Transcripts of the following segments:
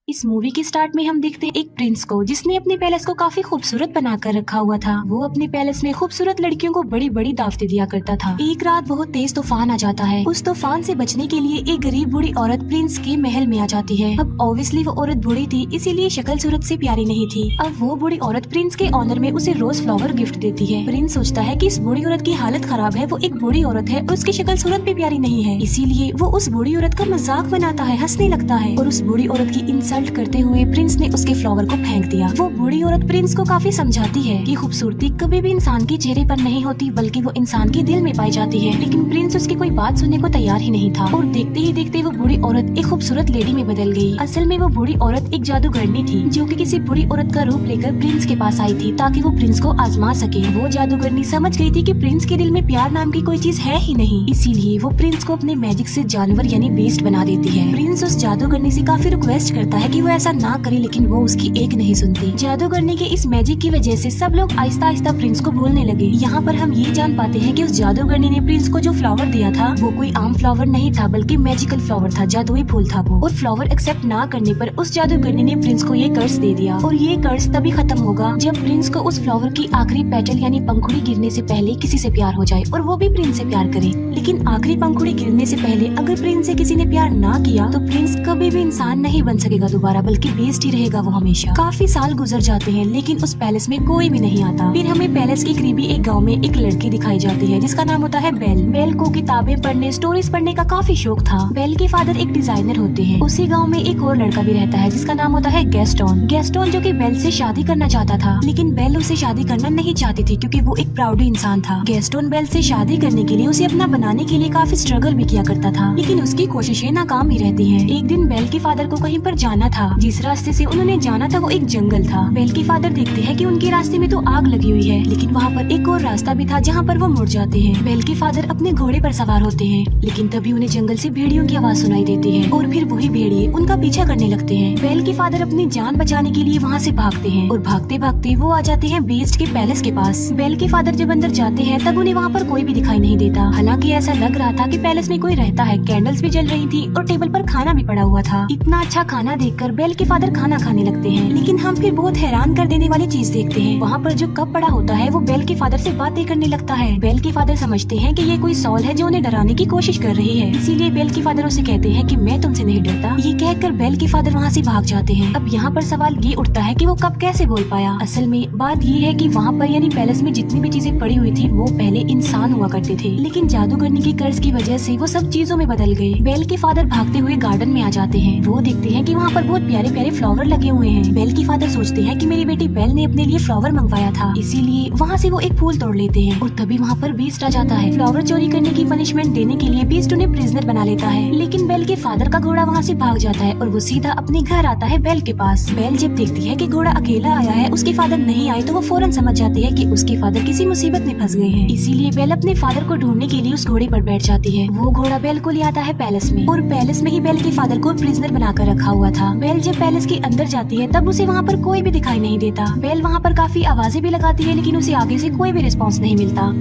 इस मूवी के स्टार्ट में हम देखते हैं एक प्रिंस को जिसने अपने पैलेस को काफी खूबसूरत बनाकर रखा हुआ था। वो अपने पैलेस में खूबसूरत लड़कियों को बड़ी बड़ी दावतें दिया करता था। एक रात बहुत तेज तूफान आ जाता है। उस तूफान से बचने के लिए एक गरीब बूढ़ी औरत प्रिंस के महल में आ जाती है। अब ऑब्वियसली वो औरत बूढ़ी थी, इसीलिए शक्ल सूरत से प्यारी नहीं थी। अब वो बूढ़ी औरत प्रिंस के ऑनर में उसे रोज फ्लावर गिफ्ट देती है। प्रिंस सोचता है कि इस बूढ़ी औरत की हालत खराब है, वो एक बूढ़ी औरत है और उसकी शक्ल सूरत भी प्यारी नहीं है, इसीलिए वो उस बूढ़ी औरत का मजाक बनाता है, हंसने लगता है और उस बूढ़ी औरत की इंसल्ट करते हुए प्रिंस ने उसके फ्लावर को फेंक दिया। वो बूढ़ी औरत प्रिंस को काफी समझाती है कि खूबसूरती कभी भी इंसान के चेहरे पर नहीं होती, बल्कि वो इंसान के दिल में पाई जाती है। लेकिन प्रिंस उसकी कोई बात सुनने को तैयार ही नहीं था और देखते ही देखते वो बूढ़ी औरत एक खूबसूरत लेडी में बदल गई। असल में वो बूढ़ी औरत एक जादूगरनी थी जो कि किसी बूढ़ी औरत का रूप लेकर प्रिंस के पास आई थी ताकि वो प्रिंस को आजमा सके। वो जादूगरनी समझ गई थी कि प्रिंस के दिल में प्यार नाम की कोई चीज है ही नहीं, इसीलिए वो प्रिंस को अपने मैजिक से जानवर यानी बीस्ट बना देती है। प्रिंस उस जादूगरनी से काफी रिक्वेस्ट करता है कि वो ऐसा ना करे, लेकिन वो उसकी एक नहीं सुनती। जादूगरनी के इस मैजिक की वजह से सब लोग आहिस्ता आहिस्ता प्रिंस को भूलने लगे। यहाँ पर हम ये जान पाते हैं कि उस जादूगरनी ने प्रिंस को जो फ्लावर दिया था वो कोई आम फ्लावर नहीं था, बल्कि मैजिकल फ्लावर था, जादुई फूल था वो। और फ्लावर एक्सेप्ट ना करने पर उस जादूगरनी ने प्रिंस को ये कर्ज दे दिया और ये कर्ज तभी खत्म होगा जब प्रिंस को उस फ्लावर की आखिरी पेटल यानी पंखुड़ी गिरने से पहले किसी से प्यार हो जाए और वो भी प्रिंस से प्यार करे। लेकिन आखिरी पंखुड़ी गिरने से पहले अगर प्रिंस से किसी ने प्यार ना किया तो प्रिंस कभी भी इंसान नहीं बन सकेगा दोबारा, बल्कि बेस्ट ही रहेगा वो हमेशा। काफी साल गुजर जाते हैं लेकिन उस पैलेस में कोई भी नहीं आता। फिर हमें पैलेस के करीबी एक गांव में एक लड़की दिखाई जाती है जिसका नाम होता है बेल। बेल को किताबें पढ़ने, स्टोरीज पढ़ने का काफी शौक था। बेल के फादर एक डिजाइनर होते हैं। उसी गांव में एक और लड़का भी रहता है जिसका नाम होता है गैस्टोन। गैस्टोन जो कि बेल से शादी करना चाहता था, लेकिन बेल उसे शादी करना नहीं चाहती थी क्योंकि वो एक प्राउड इंसान था। गैस्टोन बेल से शादी करने के लिए उसे अपना बनाने के लिए काफी स्ट्रगल भी किया करता था, लेकिन उसकी कोशिशें नाकाम ही रहती हैं। एक दिन बेल के फादर को कहीं पर जाना था। जिस रास्ते से उन्होंने जाना था वो एक जंगल था। बेल के फादर देखते हैं कि उनके रास्ते में तो आग लगी हुई है, लेकिन वहाँ पर एक और रास्ता भी था जहाँ पर वो मुड़ जाते हैं। बेल के फादर अपने घोड़े पर सवार होते हैं, लेकिन तभी उन्हें जंगल से भेड़ियों की आवाज सुनाई देती है और फिर वही भेड़िए उनका पीछा करने लगते हैं। बेल के फादर अपनी जान बचाने के लिए वहाँ से भागते हैं और भागते भागते वो आ जाते हैं बीस्ट के पैलेस के पास। बेल के फादर जब अंदर जाते हैं तब उन्हें वहाँ पर कोई भी दिखाई नहीं देता। हालांकि ऐसा लग रहा था कि पैलेस में कोई रहता है। कैंडल्स भी जल रही थी और टेबल पर खाना भी पड़ा हुआ था। इतना अच्छा खाना देखकर बेल के फादर खाना खाने लगते हैं, लेकिन हम फिर बहुत हैरान कर देने वाली चीज देखते हैं। वहाँ पर जो कप पड़ा होता है वो बेल के फादर से बातें करने लगता है। बेल के फादर समझते हैं कि ये कोई सॉल है जो उन्हें डराने की कोशिश कर रही है, इसीलिए बेल के फादर उसे कहते हैं कि मैं तुमसे नहीं डरता। ये कहकर बेल के फादर वहाँ से भाग जाते हैं। अब यहाँ पर सवाल ये उठता है कि वो कप कैसे बोल पाया। असल में बात ये है कि वहाँ पर यानी पैलेस में जितनी भी चीजें पड़ी हुई थी वो पहले इंसान हुआ करते थे, लेकिन जादूगरनी के कर्ज की वजह से वो सब चीजों में बदल गए। बेल के फादर भागते हुए गार्डन में आ जाते हैं। वो देखते हैं कि वहाँ पर बहुत प्यारे प्यारे फ्लावर लगे हुए हैं। बेल के फादर सोचते हैं कि मेरी बेटी बेल ने अपने लिए फ्लावर मंगवाया था, इसीलिए वहाँ से वो एक फूल तोड़ लेते हैं और तभी वहाँ पर बीस्ट आ जाता है। फ्लावर चोरी करने की पनिशमेंट देने के लिए बीस्ट उन्हें प्रिजनर बना लेता है, लेकिन बेल के फादर का घोड़ा वहाँ से भाग जाता है और वो सीधा अपने घर आता है बेल के पास। बेल जब देखती है कि घोड़ा अकेला आया है, उसके फादर नहीं आए, तो वो फौरन समझ जाती है कि उसके फादर किसी मुसीबत में फंस गए हैं। इसीलिए बेल अपने फादर को ढूंढने के लिए उस घोड़े पर बैठ जाती है। वो घोड़ा बेल को ले आता है पैलेस में और पैलेस में ही बेल के फादर को प्रिजनर बनाकर रखा हुआ था। बेल जब पैलेस के अंदर जाती है तब उसे वहाँ पर कोई भी दिखाई नहीं देता। बेल वहाँ पर काफी आवाजें भी लगाती है, लेकिन उसे आगे से कोई भी रिस्पॉन्स नहीं मिलता।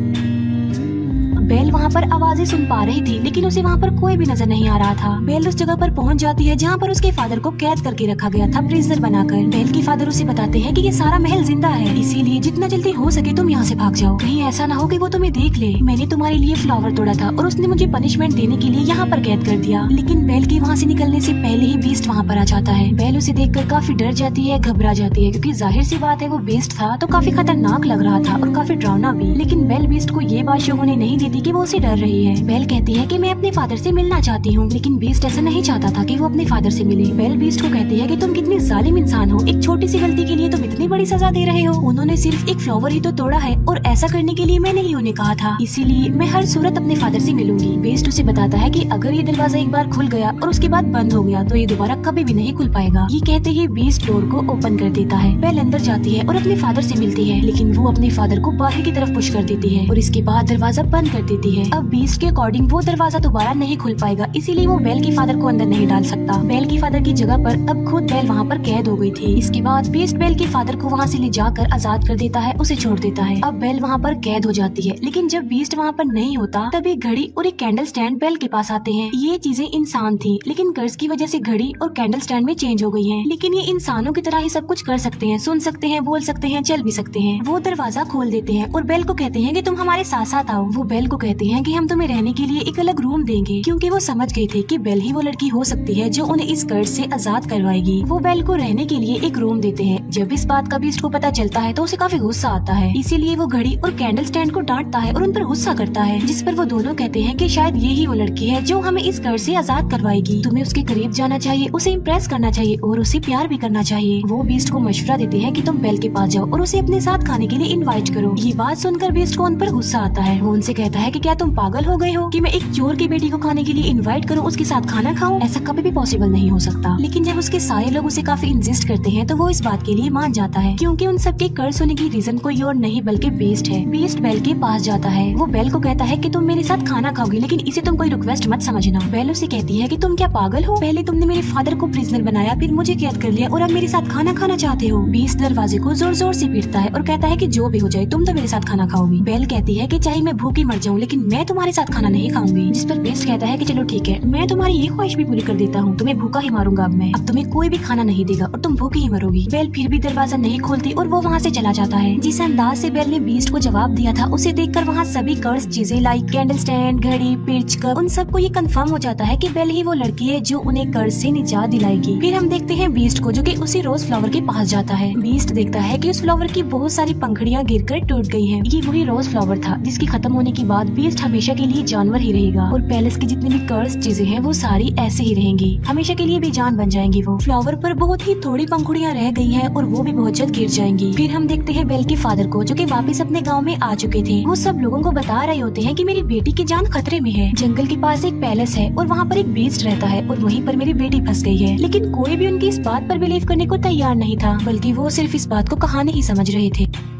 बेल वहाँ पर आवाजें सुन पा रही थी, लेकिन उसे वहाँ पर कोई भी नजर नहीं आ रहा था। बेल उस जगह पर पहुँच जाती है जहाँ पर उसके फादर को कैद करके रखा गया था, प्रिजनर बनाकर। बेल के फादर उसे बताते हैं कि ये सारा महल जिंदा है, इसीलिए जितना जल्दी हो सके तुम यहाँ से भाग जाओ। कहीं ऐसा ना हो कि वो तुम्हें देख ले। मैंने तुम्हारे लिए फ्लावर तोड़ा था और उसने मुझे पनिशमेंट देने के लिए यहाँ पर कैद कर दिया। लेकिन बेल के वहाँ से निकलने से पहले ही बीस्ट वहाँ पर आ जाता है। बेल उसे देखकर काफी डर जाती है, घबरा जाती है, क्योंकि जाहिर सी बात है वो बीस्ट था तो काफी खतरनाक लग रहा था और काफी डरावना भी। लेकिन बेल बीस्ट को ये बात शो होने नहीं देती कि वो उसे डर रही है। बेल कहती है कि मैं अपने फादर से मिलना चाहती हूँ, लेकिन बीस्ट ऐसा नहीं चाहता था कि वो अपने फादर से मिले। बेल बीस्ट को कहती है कि तुम कितनी जालिम इंसान हो, एक छोटी सी गलती के लिए तुम इतनी बड़ी सजा दे रहे हो। उन्होंने सिर्फ एक फ्लावर ही तो तोड़ा है और ऐसा करने के लिए मैंने ही उन्हें कहा था, इसीलिए मैं हर सूरत अपने फादर से मिलूंगी। बीस्ट उसे बताता है कि अगर ये दरवाजा एक बार खुल गया और उसके बाद बंद हो गया तो ये दोबारा कभी भी नहीं खुल पाएगा। ये कहते ही बीस्ट डोर को ओपन कर देता है। बेल अंदर जाती है और अपने फादर से मिलती है, लेकिन वो अपने फादर को बाहर की तरफ पुश कर देती है और इसके बाद दरवाजा बंद कर देती है। अब बीस्ट के अकॉर्डिंग वो दरवाजा दोबारा नहीं खुल पाएगा, इसीलिए वो बेल के फादर को अंदर नहीं डाल सकता। बेल के फादर की जगह पर अब खुद बेल वहाँ पर कैद हो गई थी। इसके बाद बीस्ट बेल के फादर को वहाँ से ले जाकर आजाद कर देता है, उसे छोड़ देता है। अब बेल वहाँ पर कैद हो जाती है, लेकिन जब बीस्ट वहाँ पर नहीं होता तब एक घड़ी और एक कैंडल स्टैंड बेल के पास आते हैं। ये चीजें इंसान थी, लेकिन कर्ज की वजह से घड़ी और कैंडल स्टैंड में चेंज हो गई है। लेकिन ये इंसानों की तरह ही सब कुछ कर सकते हैं, सुन सकते हैं, बोल सकते हैं, चल भी सकते हैं। वो दरवाजा खोल देते हैं और बेल को कहते हैं कि तुम हमारे साथ साथ आओ। वो बेल को कहते हैं कि हम तुम्हें रहने के लिए एक अलग रूम देंगे, क्योंकि वो समझ गए थे कि बेल ही वो लड़की हो सकती है जो उन्हें इस कर्ज से आजाद करवाएगी। वो बेल को रहने के लिए एक रूम देते हैं। जब इस बात का बीस्ट को पता चलता है तो उसे काफी गुस्सा आता है, इसीलिए वो घड़ी और कैंडल स्टैंड को डांटता है और उन पर गुस्सा करता है, जिस पर वो दोनों कहते हैं कि शायद ये ही वो लड़की है जो हमें इस कर्ज से आजाद करवाएगी। तुम्हें उसके करीब जाना चाहिए, उसे इम्प्रेस करना चाहिए और उसे प्यार भी करना चाहिए। वो बीस्ट को मशवरा देते हैं कि तुम बेल के पास जाओ और उसे अपने साथ खाने के लिए इनवाइट करो। ये बात सुनकर बीस्ट को उन पर गुस्सा आता है। वो उनसे कहता है कि क्या तुम पागल हो गए हो कि मैं एक चोर की बेटी को खाने के लिए इनवाइट करूं, उसके साथ खाना खाऊं? ऐसा कभी भी पॉसिबल नहीं हो सकता। लेकिन जब उसके सारे लोग उसे काफी इंसिस्ट करते हैं तो वो इस बात के लिए मान जाता है, क्योंकि उन सबके कर्ज होने की रीजन कोई और नहीं बल्कि बीस्ट है। बीस्ट बेल के पास जाता है। वो बेल को कहता है कि तुम मेरे साथ खाना खाओगी, लेकिन इसे तुम कोई रिक्वेस्ट मत समझना। बेल उसे कहती है कि तुम क्या पागल हो? पहले तुमने मेरे फादर को प्रिजनर बनाया, फिर मुझे कैद कर लिया और अब मेरे साथ खाना खाना चाहते हो। बीस्ट दरवाजे को जोर जोर से पीटता है और कहता है कि जो भी हो जाए तुम तो मेरे साथ खाना खाओगी। बेल कहती है कि चाहे मैं भूखी मर जाऊं, लेकिन मैं तुम्हारे साथ खाना नहीं खाऊंगी। जिस पर बीस्ट कहता है कि चलो ठीक है, मैं तुम्हारी ये ख्वाहिश भी पूरी कर देता हूँ, तुम्हें भूखा ही मारूंगा। अब तुम्हें कोई भी खाना नहीं देगा और तुम भूखी ही मरोगी। बेल फिर भी दरवाजा नहीं खोलती और वो वहाँ से चला जाता है। जिस अंदाज से बेल ने बीस्ट को जवाब दिया था, उसे देखकर वहाँ सभी कर्ज चीजें लाइक कैंडल स्टैंड, घड़ी, पिच, कप, उन सबको ये कंफर्म हो जाता है कि बेल ही वो लड़की है जो उन्हें कर्ज से निजात दिलाएगी। फिर हम देखते हैं बीस्ट को, जो कि उसी रोज फ्लावर के पास जाता है। बीस्ट देखता है कि उस फ्लावर की बहुत सारी पंखुड़ियां गिरकर टूट गई हैं। ये वही रोज फ्लावर था जिसकी खत्म होने के बाद बीस्ट हमेशा के लिए जानवर ही रहेगा और पैलेस की जितनी भी कर्ज चीजें हैं वो सारी ऐसे ही रहेंगी, हमेशा के लिए बेजान बन जाएंगी। वो फ्लावर पर बहुत ही थोड़ी पंखुड़ियां रह गई हैं और वो भी बहुत जल्द गिर जाएंगी। फिर हम देखते हैं बेल के फादर को, जो कि वापस अपने गांव में आ चुके थे। वो सब लोगों को बता रहे होते हैं कि मेरी बेटी की जान खतरे में है। जंगल के पास एक पैलेस है और वहाँ पर एक बीस्ट रहता है और वहीं पर मेरी बेटी फंस गई है। लेकिन कोई भी उनकी इस बात पर बिलीव करने को तैयार नहीं था, बल्कि वो सिर्फ इस बात को कहानी ही समझ रहे थे।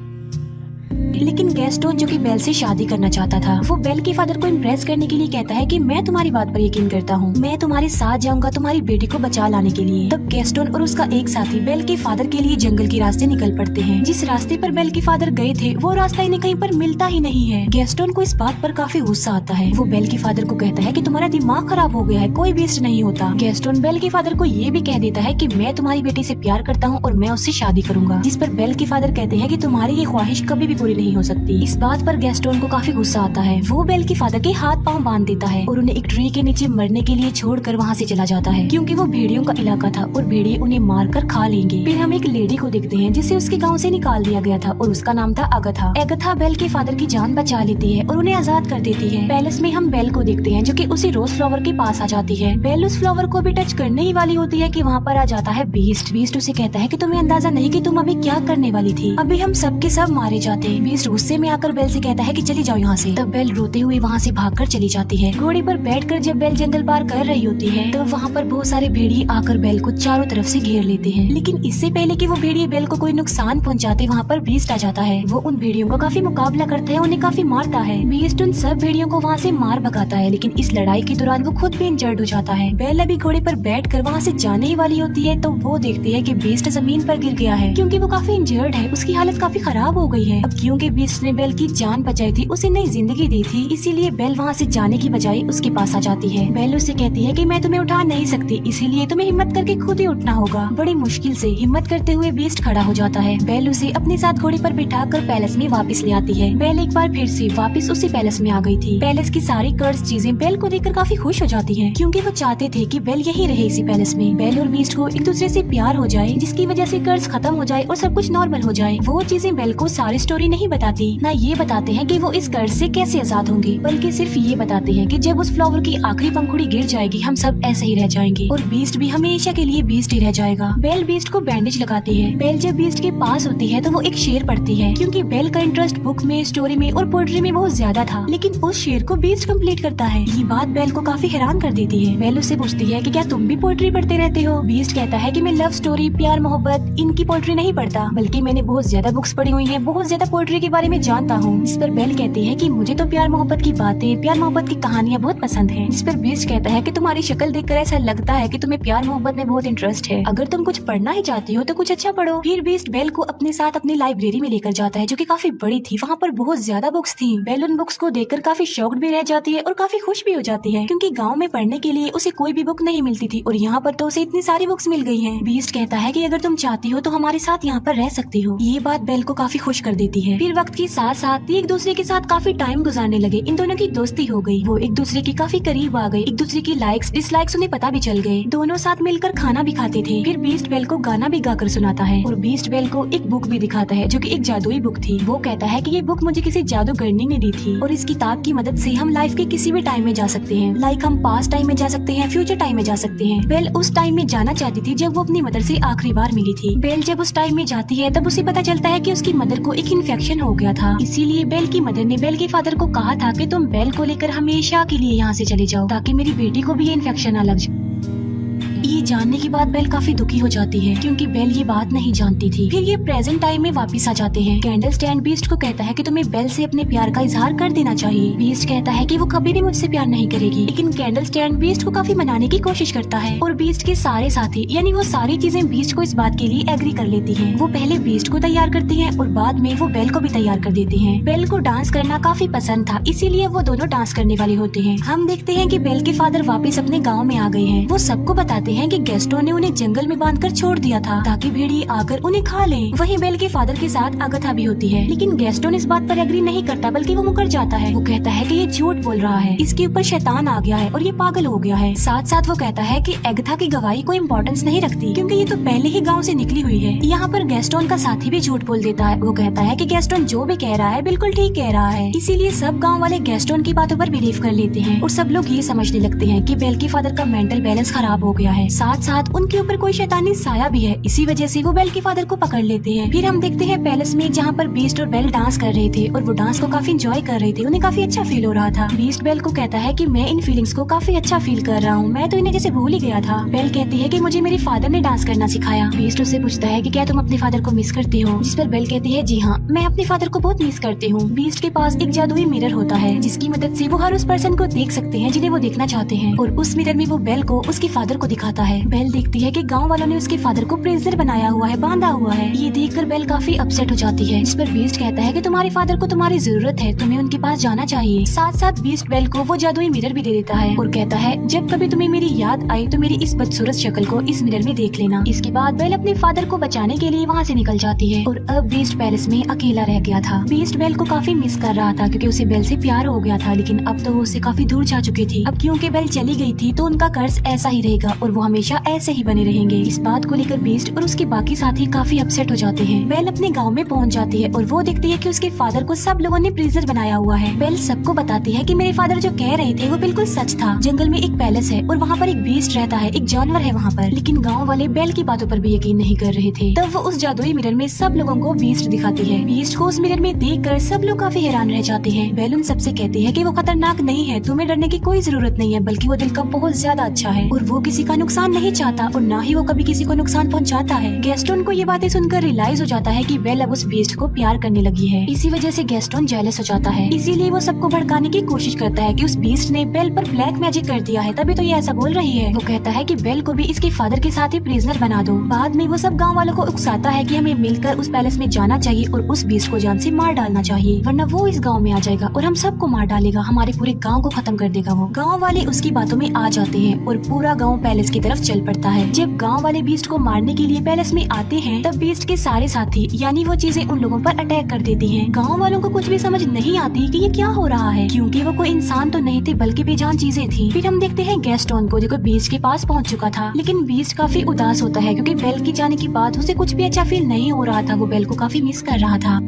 लेकिन गैस्टोन, जो कि बेल से शादी करना चाहता था, वो बेल के फादर को इम्प्रेस करने के लिए कहता है कि मैं तुम्हारी बात पर यकीन करता हूँ, मैं तुम्हारे साथ जाऊंगा तुम्हारी बेटी को बचा लाने के लिए। तब गैस्टोन और उसका एक साथी बेल के फादर के लिए जंगल के रास्ते निकल पड़ते हैं। जिस रास्ते पर बेल के फादर गए थे वो रास्ता इन्हें कहीं पर मिलता ही नहीं है। गैस्टोन को इस बात पर काफी गुस्सा आता है। वो बेल के फादर को कहता है कि तुम्हारा दिमाग खराब हो गया है, कोई बीस्ट नहीं होता। गैस्टोन बेल के फादर को ये भी कह देता है कि मैं तुम्हारी बेटी से प्यार करता हूँ और मैं उससे शादी करूंगा। जिस पर बेल के फादर कहते हैं कि तुम्हारी ये ख्वाहिश कभी भी पूरी नहीं हो सकती। इस बात पर गैस्टोन को काफी गुस्सा आता है। वो बेल के फादर के हाथ पांव बांध देता है और उन्हें एक ट्री के नीचे मरने के लिए छोड़कर वहाँ से चला जाता है, क्योंकि वो भेड़ियों का इलाका था और भेड़िए उन्हें मारकर खा लेंगे। फिर हम एक लेडी को देखते हैं जिसे उसके गांव से निकाल दिया गया था और उसका नाम था अगथा। अगथा बेल के फादर की जान बचा लेती है और उन्हें आजाद कर देती है। पैलेस में हम बेल को देखते हैं, जो कि उसी रोज फ्लावर के पास आ जाती है। बेल उस फ्लावर को भी टच करने ही वाली होती है कि वहाँ पर आ जाता है बीस्ट। बीस्ट उसे कहता है कि तुम्हें अंदाजा नहीं कि तुम अभी क्या करने वाली थी, अभी हम सब के सब मारे जाते हैं। बीस्ट गुस्से में आकर बेल से कहता है कि चली जाओ यहाँ से। तब बेल रोते हुए वहाँ से भागकर चली जाती है। घोड़े पर बैठकर जब बेल जंगल पार कर रही होती है तो वहाँ पर बहुत सारे भेड़िए आकर बेल को चारों तरफ से घेर लेते हैं। लेकिन इससे पहले कि वो भेड़िए बेल को कोई नुकसान पहुँचाते, वहाँ पर बीस्ट आ जाता है। वो उन भेड़ियों का काफी मुकाबला करता है, उन्हें काफी मारता है। बीस्ट उन सब भेड़ियों को वहाँ से मार भगाता है, लेकिन इस लड़ाई के दौरान वो खुद भी इंजर्ड हो जाता है। बेल अभी घोड़े पर बैठ कर वहाँ से जाने ही वाली होती है तो वो देखती है कि बीस्ट जमीन पर गिर गया है, क्योंकि वो काफी इंजर्ड है, उसकी हालत काफी खराब हो गई है। अब क्योंकि बीस्ट ने बेल की जान बचाई थी, उसे नई जिंदगी दी थी, इसीलिए बेल वहाँ से जाने की बजाय उसके पास आ जाती है। बेल उससे कहती है कि मैं तुम्हें उठा नहीं सकती, इसीलिए तुम्हें हिम्मत करके खुद ही उठना होगा। बड़ी मुश्किल से हिम्मत करते हुए बीस्ट खड़ा हो जाता है। बेल उसे अपने साथ घोड़े पर बिठाकर पैलेस में वापस ले आती है। बेल एक बार फिर से वापस उसी पैलेस में आ गई थी। पैलेस की सारी कर्ज चीजें बेल को देखकर काफी खुश हो जाती है, क्योंकि वो चाहते थे कि बेल यही रहे इसी पैलेस में। बेल और बीस्ट को एक दूसरे से प्यार हो जाए, जिसकी वजह से कर्ज खत्म हो जाए और सब कुछ नॉर्मल हो जाए। वो चीजें बेल को सारी स्टोरी नहीं बताती, ना ये बताते हैं कि वो इस कर्ज से कैसे आजाद होंगे, बल्कि सिर्फ ये बताते हैं कि जब उस फ्लावर की आखिरी पंखुड़ी गिर जाएगी हम सब ऐसे ही रह जाएंगे और बीस्ट भी हमेशा के लिए बीस्ट ही रह जाएगा। बेल बीस्ट को बैंडेज लगाती है। बेल जब बीस्ट के पास होती है तो वो एक शेर पढ़ती है, क्योंकि बेल का इंटरेस्ट बुक में, स्टोरी में और पोएट्री में बहुत ज्यादा था, लेकिन उस शेर को बीस्ट कंप्लीट करता है। ये बात बेल को काफी हैरान कर देती है। बेल उससे पूछती है कि क्या तुम भी पोएट्री पढ़ते रहते हो? बीस्ट कहता है कि मैं लव स्टोरी, प्यार, मोहब्बत, इनकी पोएट्री नहीं पढ़ता, बल्कि मैंने बहुत ज्यादा बुक्स पढ़ी हुई हैं, बहुत ज्यादा पोएट्री के बारे में जानता हूँ। जिस पर बेल कहती है कि मुझे तो प्यार मोहब्बत की बातें, प्यार मोहब्बत की कहानियाँ बहुत पसंद है। जिस पर बीस्ट कहता है कि तुम्हारी शक्ल देखकर ऐसा लगता है कि तुम्हें प्यार मोहब्बत में बहुत इंटरेस्ट है। अगर तुम कुछ पढ़ना ही चाहती हो तो कुछ अच्छा पढ़ो। फिर बीस्ट बेल को अपने साथ अपनी लाइब्रेरी में लेकर जाता है, जो कि काफी बड़ी थी। वहाँ पर बहुत ज्यादा बुक्स थी। बेल उन बुक्स को देखकर काफी शॉक्ड भी रह जाती है और काफी खुश भी हो जाती है, क्योंकि गाँव में पढ़ने के लिए उसे कोई भी बुक नहीं मिलती थी और यहाँ पर तो उसे इतनी सारी बुक्स मिल गई है। बीस्ट कहता है कि अगर तुम चाहती हो तो हमारे साथ यहाँ पर रह सकती हो। ये बात बेल को काफी खुश कर देती है। फिर वक्त के साथ साथ एक दूसरे के साथ काफी टाइम गुजारने लगे। इन दोनों की दोस्ती हो गई। वो एक दूसरे के काफी करीब आ गए। एक दूसरे की लाइक्स डिसलाइक्स उन्हें पता भी चल गए। दोनों साथ मिलकर खाना भी खाते थे। फिर बीस्ट बेल को गाना भी गाकर सुनाता है और बीस्ट बेल को एक बुक भी दिखाता है, जो कि एक जादुई बुक थी। वो कहता है कि ये बुक मुझे किसी जादूगरनी ने दी थी और इस किताब की मदद से हम लाइफ के किसी भी टाइम में जा सकते हैं। लाइक हम पास्ट टाइम में जा सकते हैं, फ्यूचर टाइम में जा सकते हैं। बेल उस टाइम में जाना चाहती थी जब वो अपनी मदर से आखिरी बार मिली थी। बेल जब उस टाइम में जाती है तब उसे पता चलता है कि उसकी मदर को एक इन्फेक्शन हो गया था। इसीलिए बेल की मदर ने बेल के फादर को कहा था कि तुम बेल को लेकर हमेशा के लिए यहाँ से चले जाओ, ताकि मेरी बेटी को भी ये इन्फेक्शन न लग जाए। ये जानने के बाद बेल काफी दुखी हो जाती है, क्योंकि बेल ये बात नहीं जानती थी। फिर ये प्रेजेंट टाइम में वापस आ जाते हैं। कैंडल स्टैंड बीस्ट को कहता है कि तुम्हें बेल से अपने प्यार का इजहार कर देना चाहिए। बीस्ट कहता है कि वो कभी भी मुझसे प्यार नहीं करेगी, लेकिन कैंडल स्टैंड बीस्ट को काफी मनाने की कोशिश करता है और बीस्ट के सारे साथी यानी वो सारी चीजें बीस्ट को इस बात के लिए एग्री कर लेती है। वो पहले बीस्ट को तैयार करती है और बाद में वो बेल को भी तैयार कर देती है। बेल को डांस करना काफी पसंद था, इसीलिए वो दोनों डांस करने वाले होते हैं। हम देखते हैं कि बेल के फादर वापस अपने गाँव में आ गए हैं। वो सबको बताते हैं कि गेस्टों ने उन्हें जंगल में बांधकर छोड़ दिया था ताकि भेड़िए आकर उन्हें खा लें। वहीं बेल के फादर के साथ अगथा भी होती है, लेकिन गेस्टोन इस बात पर एग्री नहीं करता, बल्कि वो मुकर जाता है। वो कहता है कि ये झूठ बोल रहा है, इसके ऊपर शैतान आ गया है और ये पागल हो गया है। साथ साथ वो कहता है कि अगथा की गवाही कोई इम्पोर्टेंस नहीं रखती, क्योंकि ये तो पहले ही गाँव से निकली हुई है। यहाँ पर गेस्टोन का साथी भी झूठ बोल देता है। वो कहता है कि गेस्टोन जो भी कह रहा है बिल्कुल ठीक कह रहा है। इसीलिए सब गाँव वाले गेस्टोन की बातों पर बिलीव कर लेते हैं और सब लोग ये समझने लगते हैं कि बेल के फादर का मेंटल बैलेंस खराब हो गया है। साथ साथ उनके ऊपर कोई शैतानी साया भी है। इसी वजह से वो बेल के फादर को पकड़ लेते हैं। फिर हम देखते हैं पैलेस में, जहाँ पर बीस्ट और बेल डांस कर रहे थे और वो डांस को काफी एंजॉय कर रहे थे। उन्हें काफी अच्छा फील हो रहा था। बीस्ट बेल को कहता है कि मैं इन फीलिंग्स को काफी अच्छा फील कर रहा हूँ, मैं तो इन्हें जैसे भूल ही गया था। बेल कहती है कि मुझे मेरे फादर ने डांस करना सिखाया। बीस्ट उससे पूछता है कि क्या तुम अपने फादर को मिस करती हो, जिस पर बेल कहती है जी हाँ, मैं अपने फादर को बहुत मिस करती हूँ। बीस्ट के पास एक जादुई मिरर होता है, जिसकी मदद से वो हर उस पर्सन को देख सकते हैं जिन्हें वो देखना चाहते हैं, और उस मिरर में वो बेल को उसके फादर को दिखाता है। बेल देखती है कि गाँव वालों ने उसके फादर को प्रिजनर बनाया हुआ है, बांधा हुआ है। ये देखकर बेल काफी अपसेट हो जाती है। इस पर बीस्ट कहता है कि तुम्हारे फादर को तुम्हारी जरूरत है, तुम्हें उनके पास जाना चाहिए। साथ साथ बीस्ट बेल को वो जादुई मिरर भी दे देता है और कहता है जब कभी तुम्हें मेरी याद आई तो मेरी इस बदसूरत शक्ल को इस मिरर में देख लेना। इसके बाद बेल अपने फादर को बचाने के लिए वहाँ से निकल जाती है और अब बीस्ट पैलेस में अकेला रह गया था। बीस्ट बेल को काफी मिस कर रहा था, क्योंकि उसे बेल से प्यार हो गया था, लेकिन अब तो वो उससे काफी दूर जा चुकी थी। अब क्योंकि बेल चली गई थी तो उनका कर्ज ऐसा ही रहेगा और वो हमेशा ऐसे ही बने रहेंगे। इस बात को लेकर बीस्ट और उसके बाकी साथी काफी अपसेट हो जाते हैं। बेल अपने गांव में पहुंच जाती है और वो देखती है कि उसके फादर को सब लोगों ने प्रिजनर बनाया हुआ है। बेल सबको बताती है कि मेरे फादर जो कह रहे थे वो बिल्कुल सच था। जंगल में एक पैलेस है और वहाँ पर एक बीस्ट रहता है, एक जानवर है वहाँ पर। लेकिन गाँव वाले बेल की बातों पर भी यकीन नहीं कर रहे थे। तब वो उस जादुई मिरर में सब लोगों को बीस्ट दिखाती है। बीस्ट को उस मिरर में देखकर सब लोग काफी हैरान रह जाते हैं। बेल उन सबसे कहती है कि वो खतरनाक नहीं है, तुम्हें डरने की कोई जरूरत नहीं है, बल्कि वो दिल का बहुत ज्यादा अच्छा है और वो किसी का नुकसान नहीं चाहता और न ही वो कभी किसी को नुकसान पहुँचाता है। गेस्टोन को ये बातें सुनकर रियलाइज हो जाता है कि बेल अब उस बीस्ट को प्यार करने लगी है। इसी वजह से गेस्टोन जेलस हो जाता है। इसीलिए वो सबको भड़काने की कोशिश करता है कि उस बीस्ट ने बेल पर ब्लैक मैजिक कर दिया है, तभी तो ये ऐसा बोल रही है। वो कहता है कि बेल को भी इसके फादर के साथ ही प्रिजनर बना दो। बाद में वो सब गाँव वालों को उकसाता है कि हमें मिलकर उस पैलेस में जाना चाहिए और उस बीस्ट को जान से मार डालना चाहिए, वरना वो इस गाँव में आ जाएगा और हम सबको मार डालेगा, हमारे पूरे गाँव को खत्म कर देगा। वो गाँव वाले उसकी बातों में आ जाते हैं और पूरा गाँव पैलेस की तरफ चल पड़ता है। जब गाँव वाले बीस्ट को मारने के लिए पैलेस में आते हैं तब बीस्ट के सारे साथी यानी वो चीजें उन लोगों पर अटैक कर देती हैं। गांव वालों को कुछ भी समझ नहीं आती कि ये क्या हो रहा है, क्योंकि वो कोई इंसान तो नहीं थे बल्कि बेजान चीजें थी। फिर हम देखते हैं गेस्टोन को, जो बीस्ट के पास पहुंच चुका था, लेकिन बीस्ट काफी उदास होता है क्योंकि बेल की जाने के बाद उसे कुछ भी अच्छा फील नहीं हो रहा था। वो बेल को काफी मिस कर रहा था।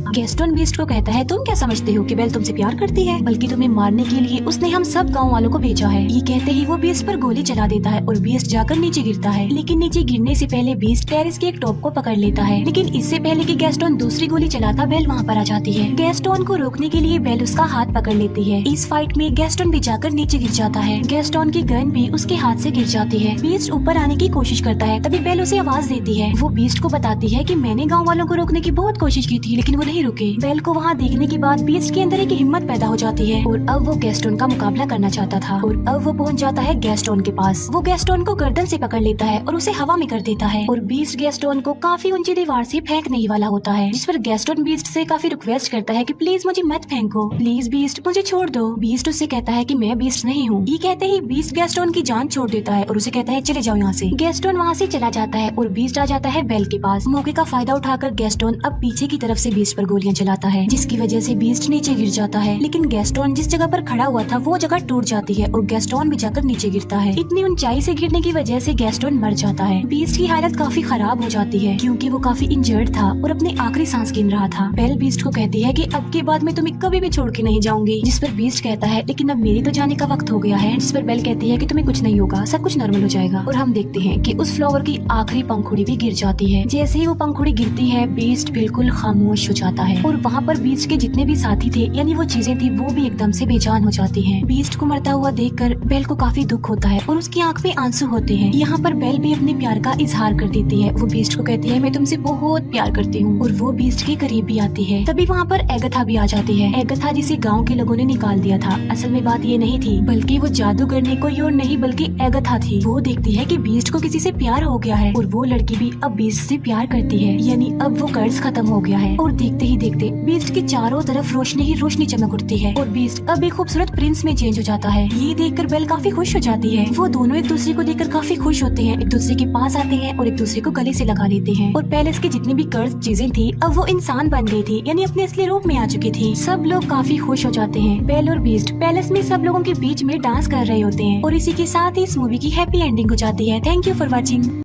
गेस्टोन बीस्ट को कहता है तुम क्या समझते हो कि बेल तुमसे प्यार करती है, बल्कि तुम्हें मारने के लिए उसने हम सब गांव वालों को भेजा है। ये कहते ही वो बीस्ट पर गोली चला देता है और बीस्ट जाकर नीचे गिरता है। लेकिन नीचे गिरने से पहले बीस्ट टेरिस के एक टॉप को पकड़ लेता है, लेकिन इससे पहले कि गेस्टोन दूसरी गोली चलाता बेल वहाँ पर आ जाती है। गेस्टोन को रोकने के लिए बेल उसका हाथ पकड़ लेती है। इस फाइट में गेस्टोन भी जाकर नीचे गिर जाता है। गेस्टोन की गन भी उसके हाथ से गिर जाती है। बीस्ट ऊपर आने की कोशिश करता है, तभी बेल उसे आवाज देती है। वो बीस्ट को बताती है कि मैंने गाँव वालों को रोकने की बहुत कोशिश की थी, लेकिन वो नहीं रुके। बेल को वहाँ देखने के बाद बीस्ट के अंदर एक हिम्मत पैदा हो जाती है और अब वो गैस्टोन का मुकाबला करना चाहता था और अब वो पहुँच जाता है गैस्टोन के पास। वो गैस्टोन को गर्दन से पकड़ लेता है और उसे हवा में कर देता है और बीस्ट गैस्टोन को काफी ऊंची दीवार से फेंकने ही वाला होता है, जिस पर गैस्टोन बीस्ट से काफी रिक्वेस्ट करता है कि प्लीज मुझे मत फेंको, प्लीज बीस्ट मुझे छोड़ दो। बीस्ट उससे कहता है कि मैं बीस्ट नहीं हूँ। ये कहते ही बीस्ट गैस्टोन की जान छोड़ देता है और उसे कहता है चले जाओ यहाँ से। गैस्टोन वहाँ से चला जाता है और बीस्ट आ जाता है बेल के पास। मौके का फायदा उठाकर गैस्टोन अब पीछे की तरफ से बीस्ट पर गोलियां चलाता है, जिसकी वजह से बीस्ट नीचे गिर जाता है। लेकिन गैस्टोन जिस जगह पर खड़ा हुआ था वो जगह टूट जाती है और गैस्टोन भी जाकर नीचे गिरता है। इतनी ऊंचाई से गिरने की वजह से गैस्टोन मर जाता है। बीस्ट की हालत काफी खराब हो जाती है क्योंकि वो काफी इंजर्ड था और अपनी आखिरी सांस गिन रहा था। बेल बीस्ट को कहती है कि अब के बाद मैं तुम्हें कभी भी छोड़ के नहीं जाऊंगी, जिस पर बीस्ट कहता है लेकिन अब मेरी तो जाने का वक्त हो गया है। जिस पर बेल कहती है कि तुम्हें कुछ नहीं होगा, सब कुछ नॉर्मल हो जाएगा। और हम देखते हैं कि उस फ्लावर की आखिरी पंखुड़ी भी गिर जाती है। जैसे ही वो पंखुड़ी गिरती है बीस्ट बिल्कुल खामोश हो जाता है और वहाँ पर बीस्ट के जितने भी साथी थे यानी वो चीजें थी वो भी एकदम से बेजान हो जाती हैं। बीस्ट को मरता हुआ देखकर बेल को काफी दुख होता है और उसकी आंख में आंसू होते हैं। यहाँ पर बेल भी अपने प्यार का इजहार कर देती है। वो बीस्ट को कहती है मैं तुमसे बहुत प्यार करती हूँ और वो बीस्ट के करीब भी आती है। तभी वहाँ पर एगथा भी आ जाती है। एगथा जिसे गाँव के लोगों ने निकाल दिया था। असल में बात ये नहीं थी बल्कि वो जादूगर ने कोई और नहीं बल्कि एगथा थी। वो देखती है कि बीस्ट को किसी से प्यार हो गया है और वो लड़की भी अब बीस्ट से प्यार करती है, यानी अब वो कर्ज खत्म हो गया है। और देखते ही देखते बीस्ट के चारों तरफ रोशनी ही रोशनी चमक उठती है और बीस्ट अब एक खूबसूरत प्रिंस में चेंज हो जाता है। ये देखकर बेल काफी खुश हो जाती है। वो दोनों एक दूसरे को देखकर काफी खुश होते हैं, एक दूसरे के पास आते हैं और एक दूसरे को गले से लगा लेते हैं। और पैलेस की जितनी भी कर्ज चीजें थी अब वो इंसान बन गई थी, यानी अपने असली रूप में आ चुकी थी। सब लोग काफी खुश हो जाते हैं। बेल और बीस्ट पैलेस में सब लोगों के बीच में डांस कर रहे होते हैं और इसी के साथ ही इस मूवी की हैप्पी एंडिंग हो जाती है। Thank you for watching.